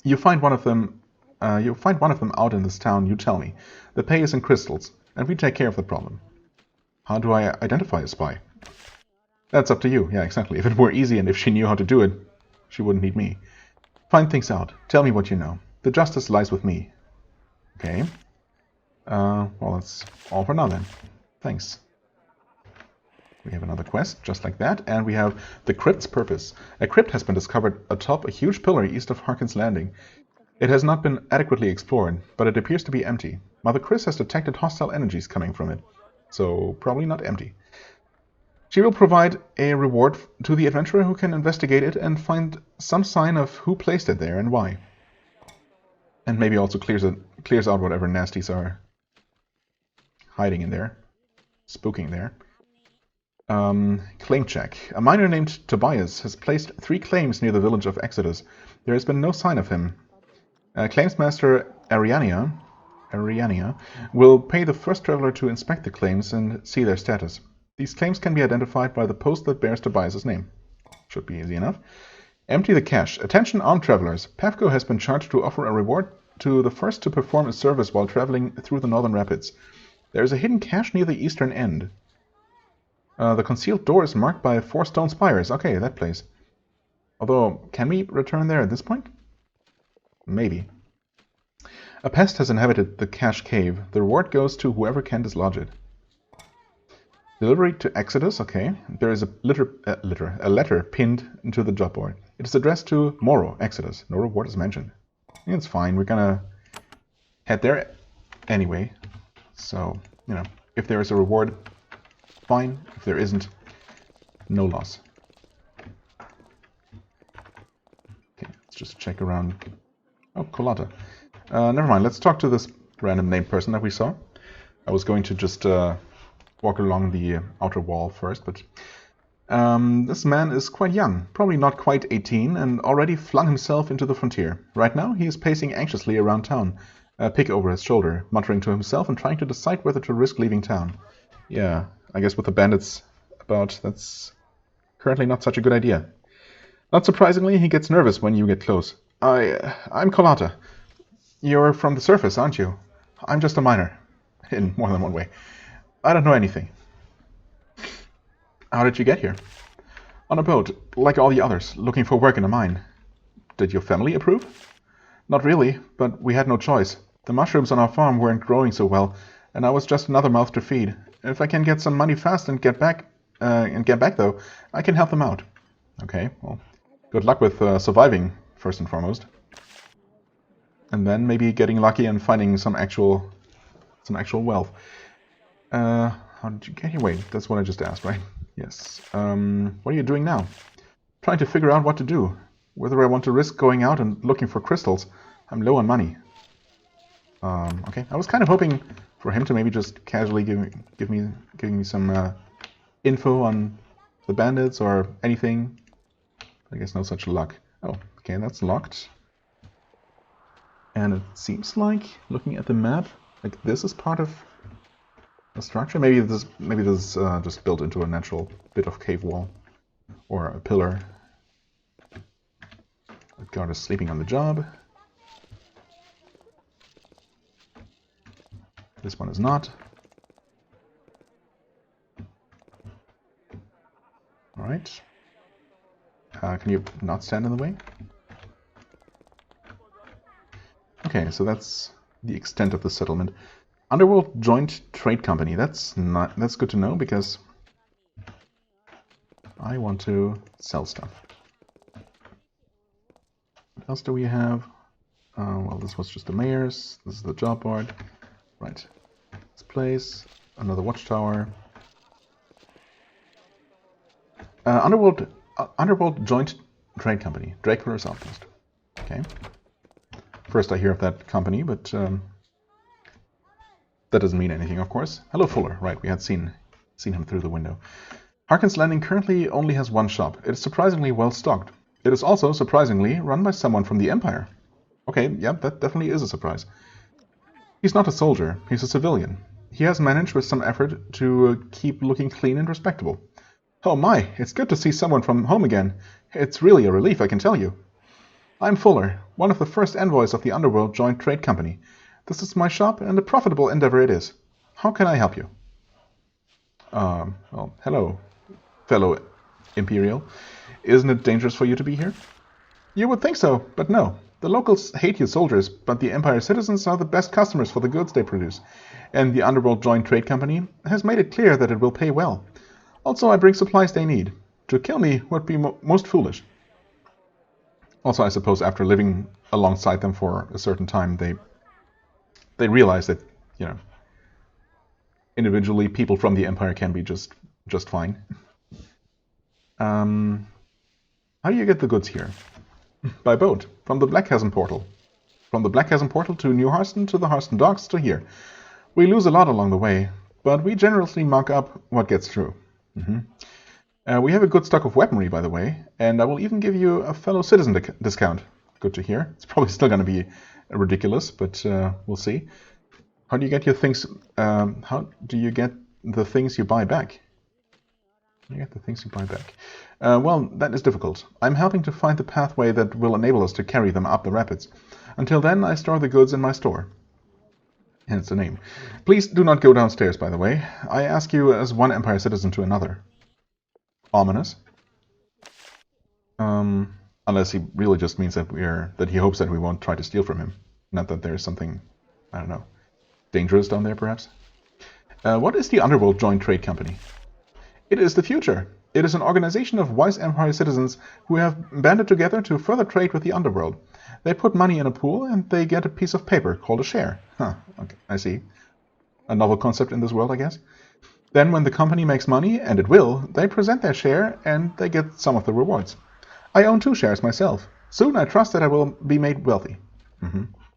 You find one of them out in this town, you tell me. The pay is in crystals, and we take care of the problem. How do I identify a spy? That's up to you. Yeah, exactly. If it were easy and if she knew how to do it, she wouldn't need me. Find things out. Tell me what you know. The justice lies with me. Okay. Well, that's all for now then. Thanks. We have another quest, just like that, and we have the crypt's purpose. A crypt has been discovered atop a huge pillar east of Harkin's Landing. It has not been adequately explored, but it appears to be empty. Mother Chris has detected hostile energies coming from it, so probably not empty. She will provide a reward to the adventurer who can investigate it and find some sign of who placed it there and why. And maybe also clears out whatever nasties are hiding in there, spooking there. Claim check. A miner named Tobias has placed 3 claims near the village of Exodus. There has been no sign of him. Claimsmaster Ariania will pay the first traveler to inspect the claims and see their status. These claims can be identified by the post that bears Tobias' name. Should be easy enough. Empty the cache. Attention armed travelers. Pevko has been charged to offer a reward to the first to perform a service while traveling through the northern rapids. There is a hidden cache near the eastern end. The concealed door is marked by 4 stone spires. Okay, that place. Although, can we return there at this point? Maybe. A pest has inhabited the cache cave. The reward goes to whoever can dislodge it. Delivery to Exodus. Okay. There is a letter pinned into the job board. It is addressed to Moro, Exodus. No reward is mentioned. It's fine. We're gonna head there anyway. So, you know, if there is a reward, fine. If there isn't, no loss. Okay, let's just check around. Oh, Colata. Never mind. Let's talk to this random named person that we saw. I was going to just walk along the outer wall first, but this man is quite young, probably not quite 18, and already flung himself into the frontier. Right now, he is pacing anxiously around town, a pick over his shoulder, muttering to himself and trying to decide whether to risk leaving town. Yeah, I guess with the bandits about, that's currently not such a good idea. Not surprisingly, he gets nervous when you get close. I'm Colata. You're from the surface, aren't you? I'm just a miner, in more than one way. I don't know anything. How did you get here? On a boat, like all the others, looking for work in a mine. Did your family approve? Not really, but we had no choice. The mushrooms on our farm weren't growing so well, and I was just another mouth to feed. If I can get some money fast and get back though, I can help them out. Okay, well, good luck with surviving, first and foremost. And then maybe getting lucky and finding some actual wealth. How did you get here? Wait, that's what I just asked, right? Yes. What are you doing now? Trying to figure out what to do. Whether I want to risk going out and looking for crystals. I'm low on money. Okay. I was kind of hoping for him to maybe just casually give me some info on the bandits or anything. I guess no such luck. Oh, okay, that's locked. And it seems like, looking at the map, like this is part of a structure. Maybe this is just built into a natural bit of cave wall or a pillar. The guard is sleeping on the job. This one is not. All right. Can you not stand in the way? Okay, so that's the extent of the settlement. Underworld Joint Trade Company. That's good to know because I want to sell stuff. What else do we have? Well, this was just the mayor's. This is the job board. Right. This place. Another watchtower. Underworld Joint Trade Company. Dracula's Outpost. Okay. First I hear of that company, but that doesn't mean anything, of course. Hello, Fuller. Right, we had seen him through the window. Harkin's Landing currently only has one shop. It is surprisingly well stocked. It is also, surprisingly, run by someone from the Empire. Okay, yeah, that definitely is a surprise. He's not a soldier. He's a civilian. He has managed with some effort to keep looking clean and respectable. Oh my, it's good to see someone from home again. It's really a relief, I can tell you. I'm Fuller, one of the first envoys of the Underworld Joint Trade Company. This is my shop, and a profitable endeavor it is. How can I help you? Well, hello, fellow Imperial. Isn't it dangerous for you to be here? You would think so, but no. The locals hate you soldiers, but the Empire citizens are the best customers for the goods they produce, and the Underworld Joint Trade Company has made it clear that it will pay well. Also, I bring supplies they need. To kill me would be most foolish. Also, I suppose after living alongside them for a certain time, they realize that, you know, individually people from the Empire can be just fine. How do you get the goods here? By boat, from the Black Chasm portal. From the Black Chasm portal to New Harston, to the Harston docks, to here. We lose a lot along the way, but we generously mark up what gets through. We have a good stock of weaponry, by the way, and I will even give you a fellow citizen discount. Good to hear. It's probably still going to be ridiculous, but we'll see. How do you get your things? How do you get the things you buy back? How do you get the things you buy back? Well, that is difficult. I'm helping to find the pathway that will enable us to carry them up the rapids. Until then, I store the goods in my store. Hence the name. Please do not go downstairs, by the way. I ask you as one Empire citizen to another. Ominous. Unless he really just means that he hopes that we won't try to steal from him. Not that there's something, I don't know, dangerous down there, perhaps. What is the Underworld Joint Trade Company? It is the future. It is an organization of wise Empire citizens who have banded together to further trade with the Underworld. They put money in a pool and they get a piece of paper called a share. Huh, okay, I see. A novel concept in this world, I guess. Then when the company makes money, and it will, they present their share and they get some of the rewards. I own 2 shares myself. Soon I trust that I will be made wealthy.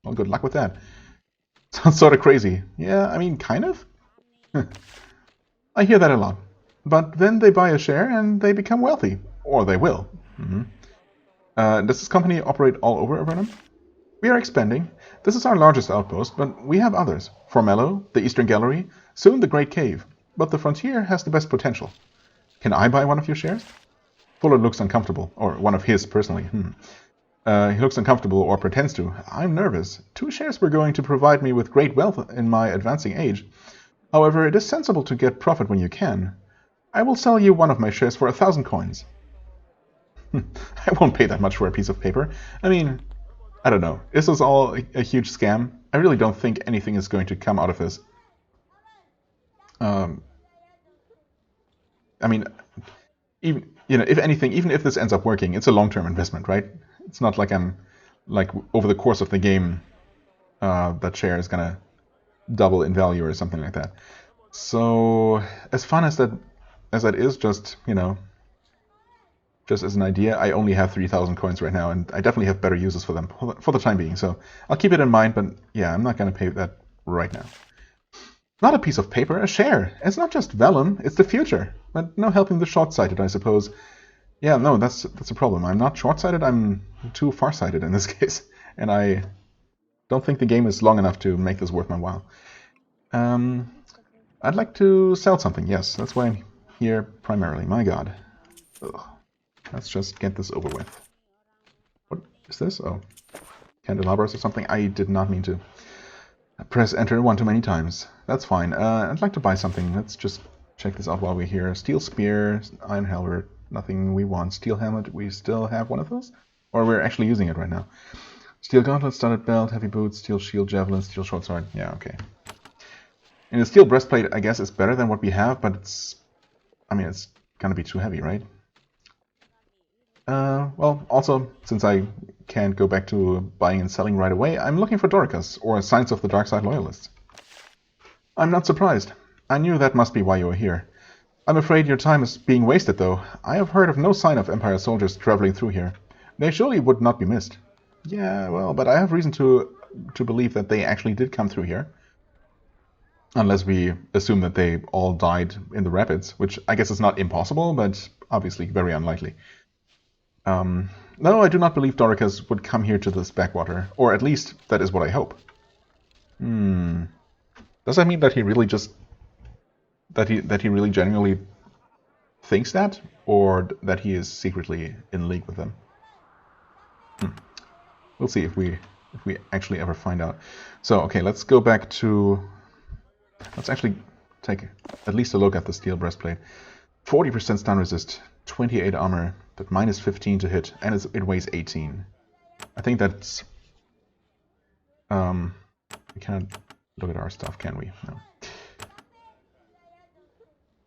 Well, good luck with that. Sounds sort of crazy. Yeah, I mean, kind of. I hear that a lot. But then they buy a share and they become wealthy. Or they will. Does this company operate all over Avernum? We are expanding. This is our largest outpost, but we have others. Formello, the Eastern Gallery, soon the Great Cave. But the frontier has the best potential. Can I buy one of your shares? Fuller looks uncomfortable. Or one of his, personally. He looks uncomfortable or pretends to. I'm nervous. 2 shares were going to provide me with great wealth in my advancing age. However, it is sensible to get profit when you can. I will sell you one of my shares for 1,000 coins. I won't pay that much for a piece of paper. I mean, I don't know. Is this all a huge scam? I really don't think anything is going to come out of this. I mean, even if anything, even if this ends up working, it's a long-term investment, right? It's not like over the course of the game, that share is gonna double in value or something like that. So, as fun as that is, just as an idea, I only have 3,000 coins right now, and I definitely have better uses for them for the time being. So I'll keep it in mind, but yeah, I'm not gonna pay that right now. Not a piece of paper, a share. It's not just vellum, it's the future. But no helping the short-sighted, I suppose. Yeah, no, that's a problem. I'm not short-sighted, I'm too far-sighted in this case. And I don't think the game is long enough to make this worth my while. I'd like to sell something, yes. That's why I'm here primarily. My god. Ugh. Let's just get this over with. What is this? Oh. Candelabras or something? I did not mean to press enter one too many times. That's fine. I'd like to buy something. Let's just check this out while we're here. Steel spear, iron halberd, nothing we want. Steel helmet, we still have one of those? Or we're actually using it right now. Steel gauntlet, studded belt, heavy boots, steel shield, javelin, steel short sword. Yeah, okay. And the steel breastplate, I guess, is better than what we have, but it's... I mean, it's gonna be too heavy, right? Well, also, since I can't go back to buying and selling right away, I'm looking for Dorikas, or Signs of the Dark Side loyalists. I'm not surprised. I knew that must be why you were here. I'm afraid your time is being wasted, though. I have heard of no sign of Empire soldiers traveling through here. They surely would not be missed. Yeah, well, but I have reason to believe that they actually did come through here. Unless we assume that they all died in the rapids, which I guess is not impossible, but obviously very unlikely. No, I do not believe Dorikas would come here to this backwater, or at least that is what I hope. Does that mean that he really just... that he really genuinely thinks that? Or that he is secretly in league with them? We'll see if we actually ever find out. So, okay, let's go back to... Let's actually take at least a look at the steel breastplate. 40% stun resist, 28 armor, but minus 15 to hit, and it weighs 18. I think that's... we cannot look at our stuff, can we? No.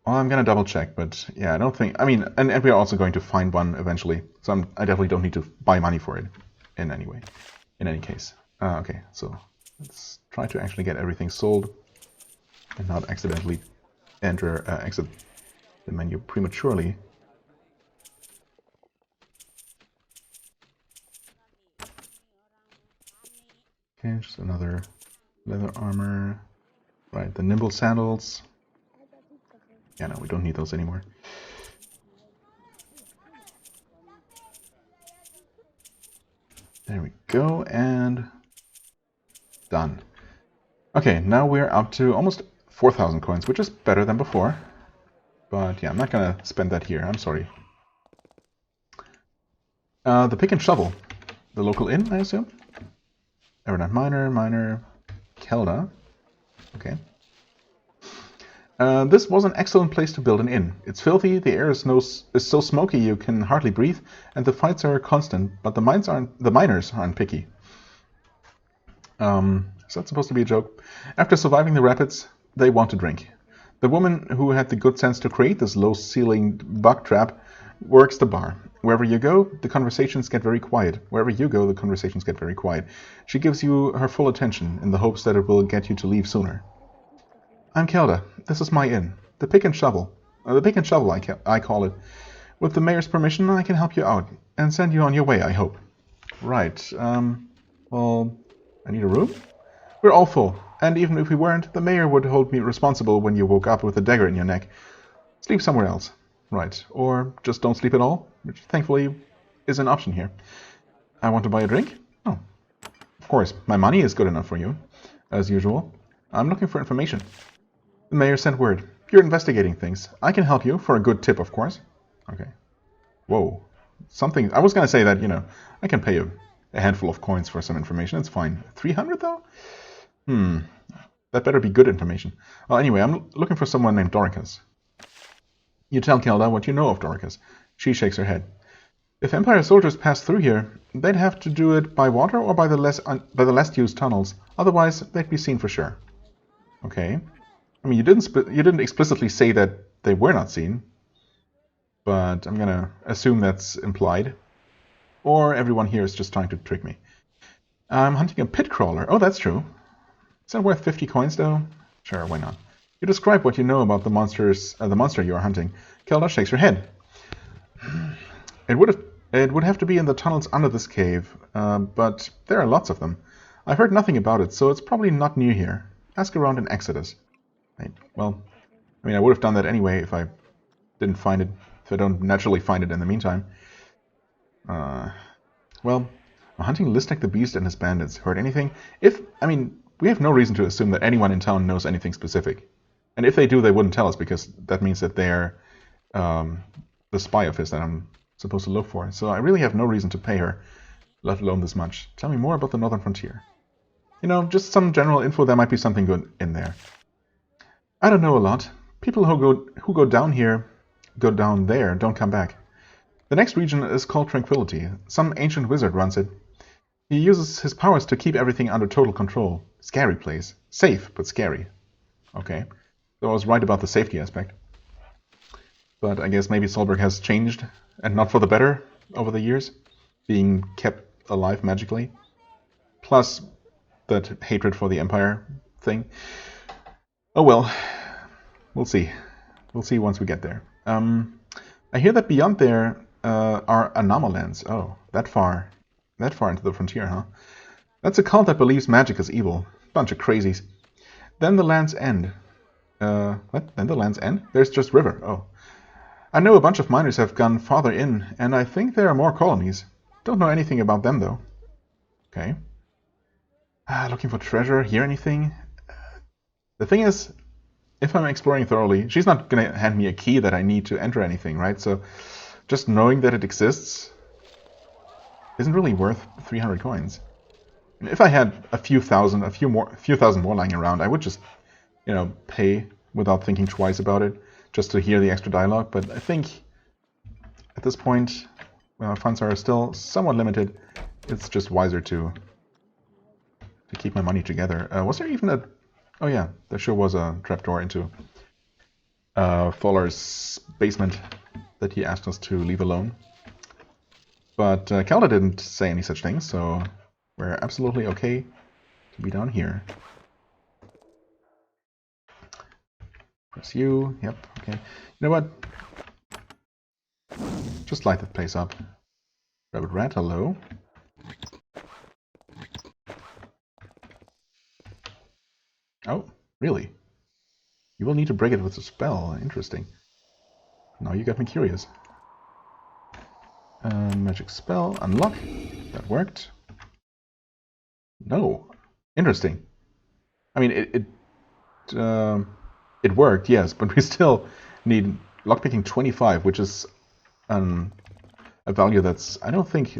Well, I'm gonna double check, but yeah, I don't think... I mean, and we're also going to find one eventually, so I definitely don't need to buy money for it in any way, in any case. Okay, so let's try to actually get everything sold and not accidentally exit the menu prematurely. Okay, just another leather armor. Right, the nimble sandals. Yeah, no, we don't need those anymore. There we go, and done. Okay, now we're up to almost 4,000 coins, which is better than before. But yeah, I'm not gonna spend that here, I'm sorry. The Pick and Shovel. The local inn, I assume? Avernum Miner, Kelda. Okay. This was an excellent place to build an inn. It's filthy, the air is so smoky you can hardly breathe, and the fights are constant, but the miners aren't picky. Is that supposed to be a joke? After surviving the rapids, they want to drink. The woman who had the good sense to create this low-ceilinged bug trap works the bar. Wherever you go, the conversations get very quiet. She gives you her full attention in the hopes that it will get you to leave sooner. I'm Kelda. This is my inn. The Pick and Shovel. I call it. With the mayor's permission, I can help you out and send you on your way, I hope. Right. Well, I need a room? We're all full, and even if we weren't, the mayor would hold me responsible when you woke up with a dagger in your neck. Sleep somewhere else. Right. Or just don't sleep at all, which thankfully is an option here. I want to buy a drink? Oh. Of course, my money is good enough for you, as usual. I'm looking for information. The mayor sent word. You're investigating things. I can help you, for a good tip, of course. Okay. Whoa. Something... I was going to say that, you know, I can pay you a handful of coins for some information. It's fine. 300, though? That better be good information. Well, anyway, I'm looking for someone named Dorikas. You tell Kelda what you know of Dorikas. She shakes her head. If Empire soldiers passed through here, they'd have to do it by water or by the less used tunnels. Otherwise, they'd be seen for sure. Okay. I mean, you didn't explicitly say that they were not seen, but I'm gonna assume that's implied. Or everyone here is just trying to trick me. I'm hunting a pit crawler. Oh, that's true. Is that worth 50 coins, though? Sure, why not? You describe what you know about the monster you are hunting. Kelda shakes her head. It would have to be in the tunnels under this cave, but there are lots of them. I've heard nothing about it, so it's probably not near here. Ask around in Exodus. Right. Well, I mean, I would have done that anyway if I didn't find it if I don't naturally find it in the meantime. Well, hunting Listek the Beast and his bandits. Heard anything? We have no reason to assume that anyone in town knows anything specific. And if they do, they wouldn't tell us, because that means that they're the spy of his that I'm supposed to look for. So I really have no reason to pay her, let alone this much. Tell me more about the Northern Frontier. Just some general info. There might be something good in there. I don't know a lot. People who go down there, don't come back. The next region is called Tranquility. Some ancient wizard runs it. He uses his powers to keep everything under total control. Scary place. Safe, but scary. Okay. So I was right about the safety aspect. But I guess maybe Solberg has changed, and not for the better, over the years, being kept alive magically. Plus, that hatred for the Empire thing. Oh well, we'll see. We'll see once we get there. I hear that beyond there are Anomalans. Oh, that far into the frontier, huh? That's a cult that believes magic is evil. Bunch of crazies. Then the Land's End. What? Then the Land's End? There's just river. Oh. I know a bunch of miners have gone farther in, and I think there are more colonies. Don't know anything about them, though. Okay. Looking for treasure. Hear anything? The thing is, if I'm exploring thoroughly, she's not going to hand me a key that I need to enter anything, right? So just knowing that it exists isn't really worth 300 coins. If I had a few thousand more lying around, I would just, pay without thinking twice about it, just to hear the extra dialogue. But I think at this point, when our funds are still somewhat limited, it's just wiser to keep my money together. Was there even a... Oh yeah, there sure was a trapdoor into Fuller's basement that he asked us to leave alone. But Kelda didn't say any such thing, so we're absolutely okay to be down here. Press U. Yep, okay. You know what? Just light that place up. Rabbit Rat, hello. Oh, really? You will need to break it with a spell. Interesting. Now you got me curious. Magic spell, unlock. That worked. No. Interesting. I mean, it worked, yes, but we still need lockpicking 25, which is a value that's I don't think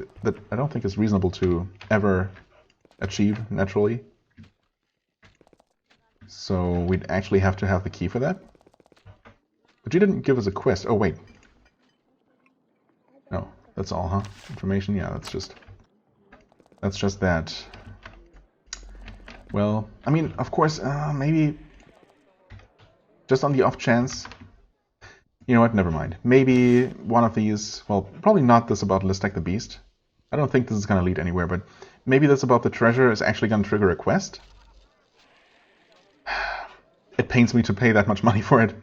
is reasonable to ever achieve naturally. So we'd actually have to have the key for that. But you didn't give us a quest. Oh wait. No, that's all, huh? Information, yeah, that's just that. Well, I mean, of course, maybe just on the off chance. You know what? Never mind. Maybe one of these. Well, probably not this about Listek the Beast. I don't think this is going to lead anywhere. But maybe this about the treasure is actually going to trigger a quest. It pains me to pay that much money for it.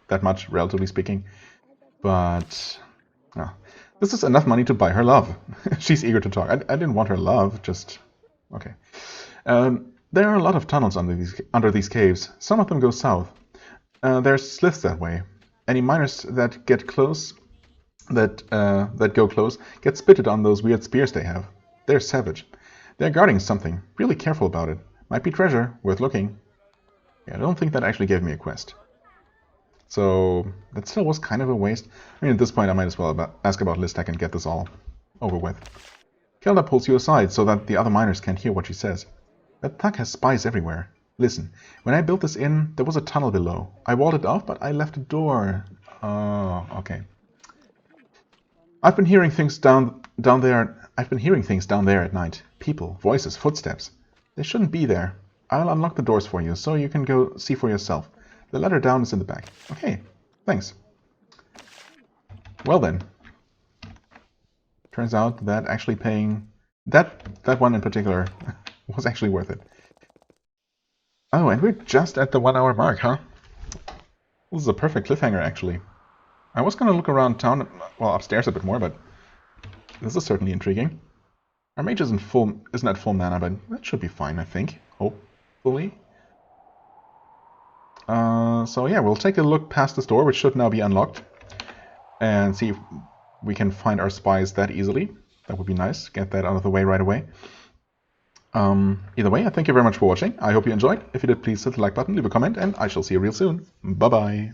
That much, relatively speaking. But this is enough money to buy her love. She's eager to talk. I didn't want her love. Just okay. There are a lot of tunnels under these caves. Some of them go south. There's sliths that way. Any miners that get close, that go close, get spitted on those weird spears they have. They're savage. They're guarding something. Really careful about it. Might be treasure, worth looking. Yeah, I don't think that actually gave me a quest. So that still was kind of a waste. I mean, at this point I might as well ask about Listek and get this all over with. Kelda pulls you aside so that the other miners can't hear what she says. That thug has spies everywhere. Listen, when I built this inn, there was a tunnel below. I walled it off, but I left a door. Oh, okay. I've been hearing things down there. I've been hearing things down there at night. People, voices, footsteps. They shouldn't be there. I'll unlock the doors for you, so you can go see for yourself. The ladder down is in the back. Okay, thanks. Well then. Turns out that actually paying... That one in particular was actually worth it. Oh, and we're just at the 1 hour mark, huh? This is a perfect cliffhanger, actually. I was going to look around town, well, upstairs a bit more, but this is certainly intriguing. Our mage isn't at full mana, but that should be fine, I think. Hopefully. So yeah, we'll take a look past this door, which should now be unlocked. and see if we can find our spies that easily. That would be nice. Get that out of the way right away. Either way, I thank you very much for watching. I hope you enjoyed. If you did, please hit the like button, leave a comment, and I shall see you real soon. Bye-bye.